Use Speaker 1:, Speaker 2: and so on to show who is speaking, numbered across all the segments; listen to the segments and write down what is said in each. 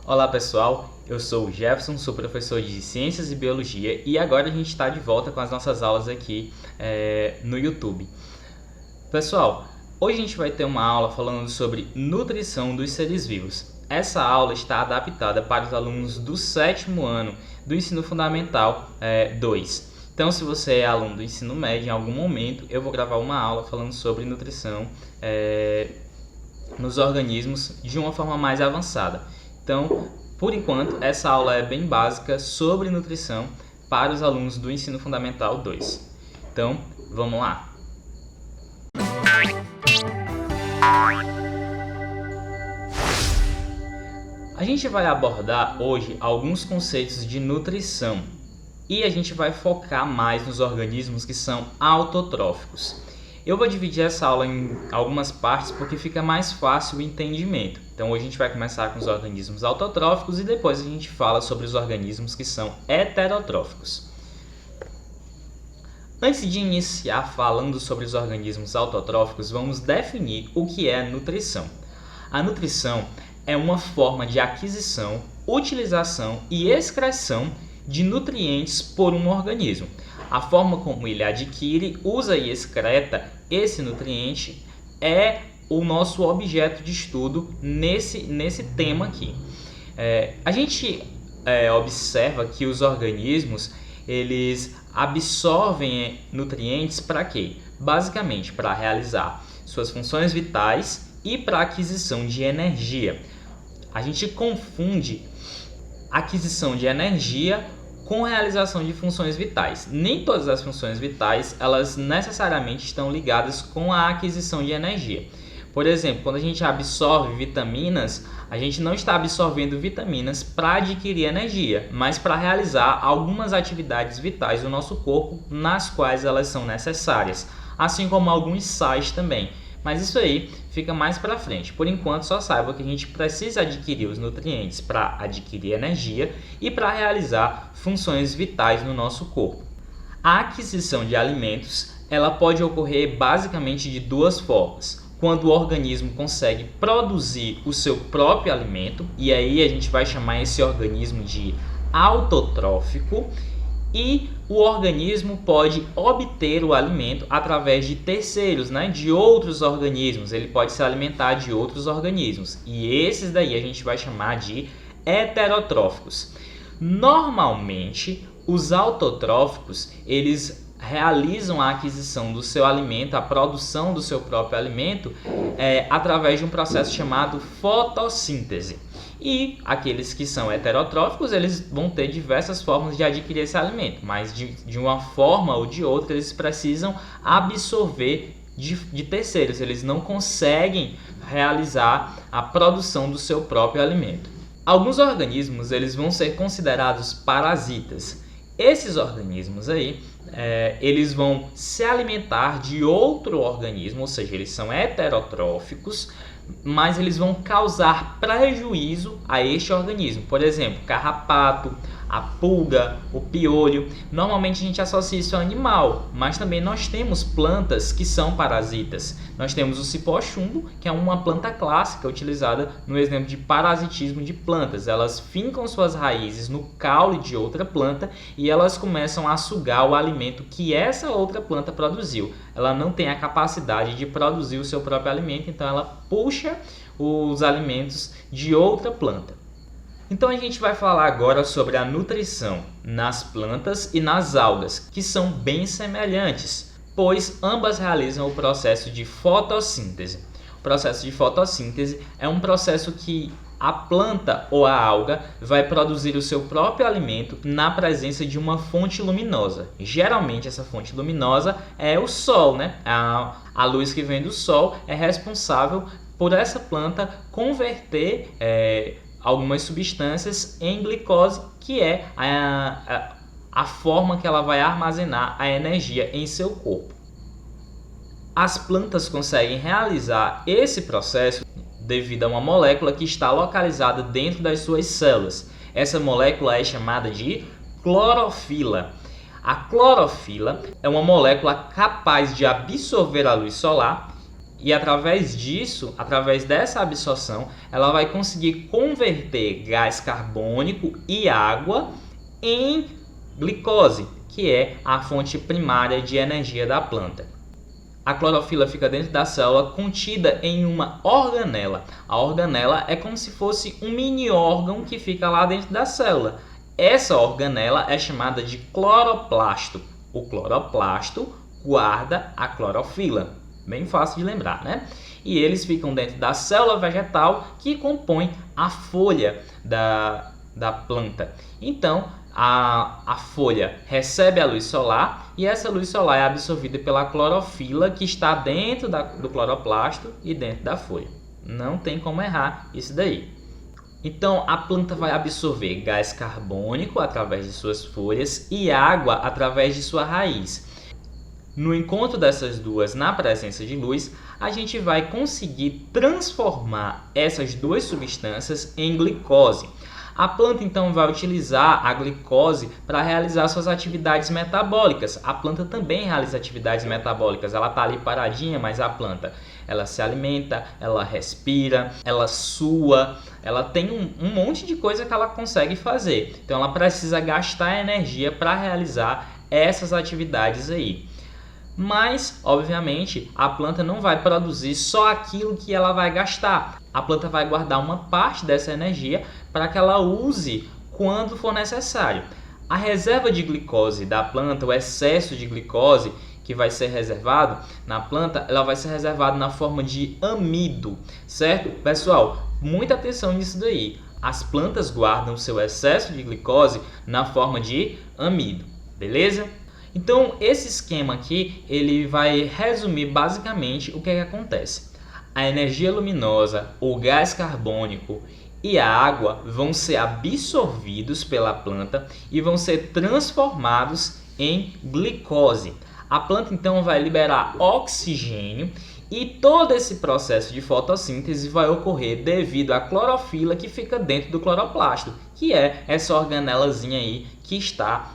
Speaker 1: Olá pessoal, eu sou o Jefferson, sou professor de Ciências e Biologia e agora a gente está de volta com as nossas aulas aqui no YouTube. Pessoal, hoje a gente vai ter uma aula falando sobre nutrição dos seres vivos. Essa aula está adaptada para os alunos do 7º ano do Ensino Fundamental 2. Então, se você é aluno do ensino médio, em algum momento eu vou gravar uma aula falando sobre nutrição nos organismos de uma forma mais avançada. Então, por enquanto, essa aula é bem básica sobre nutrição para os alunos do Ensino Fundamental 2. Então, vamos lá! A gente vai abordar hoje alguns conceitos de nutrição e a gente vai focar mais nos organismos que são autotróficos. Eu vou dividir essa aula em algumas partes porque fica mais fácil o entendimento. Então hoje a gente vai começar com os organismos autotróficos e depois a gente fala sobre os organismos que são heterotróficos. Antes de iniciar falando sobre os organismos autotróficos, vamos definir o que é nutrição. A nutrição é uma forma de aquisição, utilização e excreção de nutrientes por um organismo. A forma como ele adquire, usa e excreta esse nutriente é o nosso objeto de estudo nesse tema aqui. A gente observa que os organismos eles absorvem nutrientes para quê? Basicamente para realizar suas funções vitais e para aquisição de energia. A gente confunde aquisição de energia com realização de funções vitais. Nem todas as funções vitais, elas necessariamente estão ligadas com a aquisição de energia. Por exemplo, quando a gente absorve vitaminas, a gente não está absorvendo vitaminas para adquirir energia, mas para realizar algumas atividades vitais do nosso corpo, nas quais elas são necessárias, assim como alguns sais também. Mas isso aí fica mais para frente. Por enquanto, só saiba que a gente precisa adquirir os nutrientes para adquirir energia e para realizar funções vitais no nosso corpo. A aquisição de alimentos ela pode ocorrer basicamente de duas formas. Quando o organismo consegue produzir o seu próprio alimento, e aí a gente vai chamar esse organismo de autotrófico, e o organismo pode obter o alimento através de terceiros, de outros organismos. Ele pode se alimentar de outros organismos. E esses daí a gente vai chamar de heterotróficos. Normalmente, os autotróficos, eles realizam a aquisição do seu alimento, a produção do seu próprio alimento, através de um processo chamado fotossíntese. E aqueles que são heterotróficos, eles vão ter diversas formas de adquirir esse alimento, mas de uma forma ou de outra eles precisam absorver de terceiros, eles não conseguem realizar a produção do seu próprio alimento. Alguns organismos eles vão ser considerados parasitas. Esses organismos aí, eles vão se alimentar de outro organismo, ou seja, eles são heterotróficos, mas eles vão causar prejuízo a este organismo. Por exemplo, carrapato, a pulga, o piolho. Normalmente a gente associa isso a animal, mas também nós temos plantas que são parasitas. Nós temos o cipó-chumbo, que é uma planta clássica utilizada no exemplo de parasitismo de plantas. Elas fincam suas raízes no caule de outra planta e elas começam a sugar o alimento que essa outra planta produziu. Ela não tem a capacidade de produzir o seu próprio alimento, então ela puxa os alimentos de outra planta. Então a gente vai falar agora sobre a nutrição nas plantas e nas algas, que são bem semelhantes, pois ambas realizam o processo de fotossíntese. O processo de fotossíntese é um processo que a planta ou a alga vai produzir o seu próprio alimento na presença de uma fonte luminosa. Geralmente essa fonte luminosa é o sol, A luz que vem do sol é responsável por essa planta converter algumas substâncias em glicose, que é a forma que ela vai armazenar a energia em seu corpo. As plantas conseguem realizar esse processo devido a uma molécula que está localizada dentro das suas células. Essa molécula é chamada de clorofila. A clorofila é uma molécula capaz de absorver a luz solar E através disso, através dessa absorção, ela vai conseguir converter gás carbônico e água em glicose, que é a fonte primária de energia da planta. A clorofila fica dentro da célula contida em uma organela. A organela é como se fosse um mini órgão que fica lá dentro da célula. Essa organela é chamada de cloroplasto. O cloroplasto guarda a clorofila. Bem fácil de lembrar, né? E eles ficam dentro da célula vegetal que compõe a folha da planta. Então, a folha recebe a luz solar e essa luz solar é absorvida pela clorofila que está dentro do cloroplasto e dentro da folha. Não tem como errar isso daí. Então, a planta vai absorver gás carbônico através de suas folhas e água através de sua raiz. No encontro dessas duas na presença de luz, a gente vai conseguir transformar essas duas substâncias em glicose. A planta então vai utilizar a glicose para realizar suas atividades metabólicas. A planta também realiza atividades metabólicas, ela está ali paradinha, mas a planta ela se alimenta, ela respira, ela sua, ela tem um monte de coisa que ela consegue fazer. Então ela precisa gastar energia para realizar essas atividades aí. Mas, obviamente, a planta não vai produzir só aquilo que ela vai gastar. A planta vai guardar uma parte dessa energia para que ela use quando for necessário. A reserva de glicose da planta, o excesso de glicose que vai ser reservado na planta, ela vai ser reservada na forma de amido, certo? Pessoal, muita atenção nisso daí. As plantas guardam seu excesso de glicose na forma de amido, beleza? Então, esse esquema aqui, ele vai resumir basicamente o que acontece. A energia luminosa, o gás carbônico e a água vão ser absorvidos pela planta e vão ser transformados em glicose. A planta então vai liberar oxigênio e todo esse processo de fotossíntese vai ocorrer devido à clorofila que fica dentro do cloroplasto, que é essa organelazinha aí que está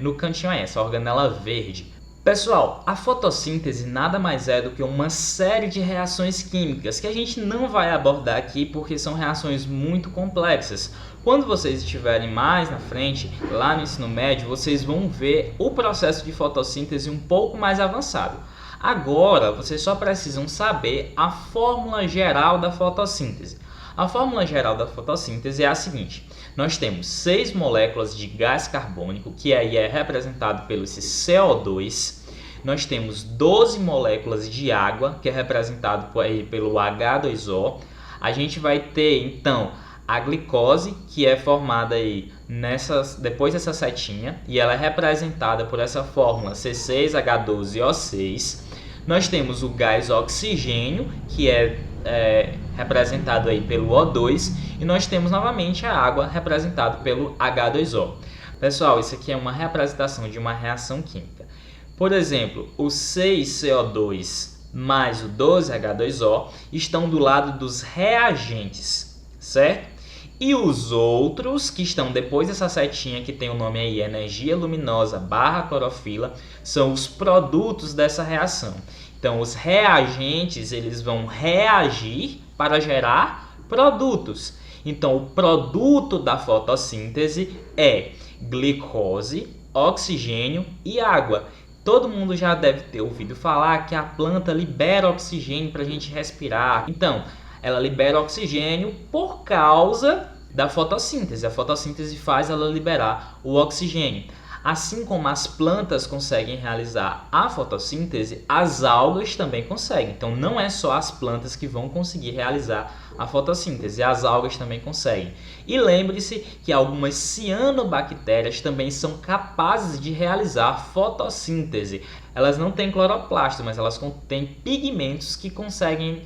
Speaker 1: no cantinho aí, essa organela verde. Pessoal, a fotossíntese nada mais é do que uma série de reações químicas que a gente não vai abordar aqui porque são reações muito complexas. Quando vocês estiverem mais na frente, lá no ensino médio, vocês vão ver o processo de fotossíntese um pouco mais avançado. Agora, vocês só precisam saber a fórmula geral da fotossíntese. A fórmula geral da fotossíntese é a seguinte: nós temos 6 moléculas de gás carbônico, que aí é representado pelo esse CO2. Nós temos 12 moléculas de água, que é representado pelo H2O. A gente vai ter, então, a glicose, que é formada aí depois dessa setinha, e ela é representada por essa fórmula C6H12O6. Nós temos o gás oxigênio, que é representado aí pelo O2, e nós temos novamente a água representada pelo H2O. Pessoal, isso aqui é uma representação de uma reação química. Por exemplo, o 6CO2 mais o 12H2O estão do lado dos reagentes, certo? E os outros que estão depois dessa setinha que tem o nome aí, energia luminosa / clorofila, são os produtos dessa reação. Então, os reagentes, eles vão reagir para gerar produtos. Então, o produto da fotossíntese é glicose, oxigênio e água. Todo mundo já deve ter ouvido falar que a planta libera oxigênio para a gente respirar. Então, ela libera oxigênio por causa da fotossíntese. A fotossíntese faz ela liberar o oxigênio. Assim como as plantas conseguem realizar a fotossíntese, as algas também conseguem. Então, não é só as plantas que vão conseguir realizar a fotossíntese, as algas também conseguem. E lembre-se que algumas cianobactérias também são capazes de realizar fotossíntese. Elas não têm cloroplasto, mas elas contêm pigmentos que conseguem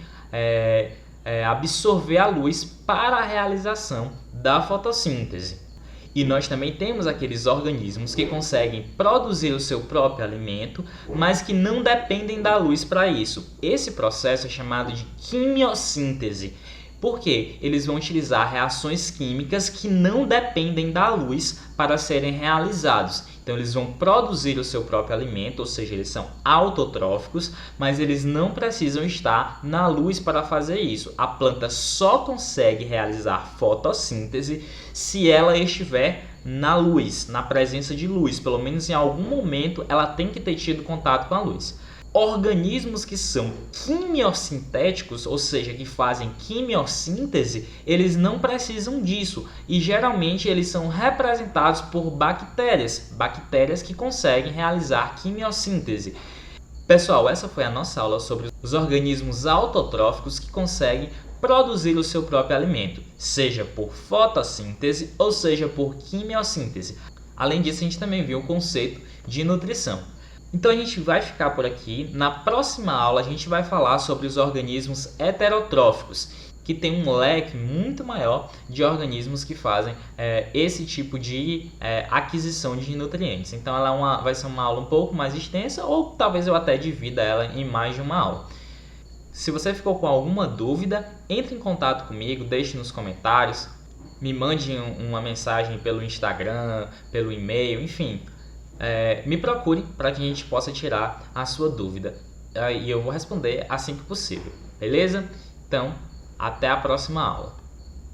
Speaker 1: absorver a luz para a realização da fotossíntese. E nós também temos aqueles organismos que conseguem produzir o seu próprio alimento, mas que não dependem da luz para isso. Esse processo é chamado de quimiossíntese. Por quê? Eles vão utilizar reações químicas que não dependem da luz para serem realizados. Então eles vão produzir o seu próprio alimento, ou seja, eles são autotróficos, mas eles não precisam estar na luz para fazer isso. A planta só consegue realizar fotossíntese se ela estiver na luz, na presença de luz. Pelo menos em algum momento ela tem que ter tido contato com a luz. Organismos que são quimiosintéticos, ou seja, que fazem quimiossíntese, eles não precisam disso e geralmente eles são representados por bactérias que conseguem realizar quimiossíntese. Pessoal, essa foi a nossa aula sobre os organismos autotróficos que conseguem produzir o seu próprio alimento, seja por fotossíntese ou seja por quimiossíntese. Além disso, a gente também viu o conceito de nutrição. Então a gente vai ficar por aqui. Na próxima aula a gente vai falar sobre os organismos heterotróficos, que tem um leque muito maior de organismos que fazem esse tipo de aquisição de nutrientes. Então ela vai ser uma aula um pouco mais extensa, ou talvez eu até divida ela em mais de uma aula. Se você ficou com alguma dúvida, entre em contato comigo, deixe nos comentários, me mande uma mensagem pelo Instagram, pelo e-mail, enfim. Me procure para que a gente possa tirar a sua dúvida e eu vou responder assim que possível, beleza? Então, até a próxima aula.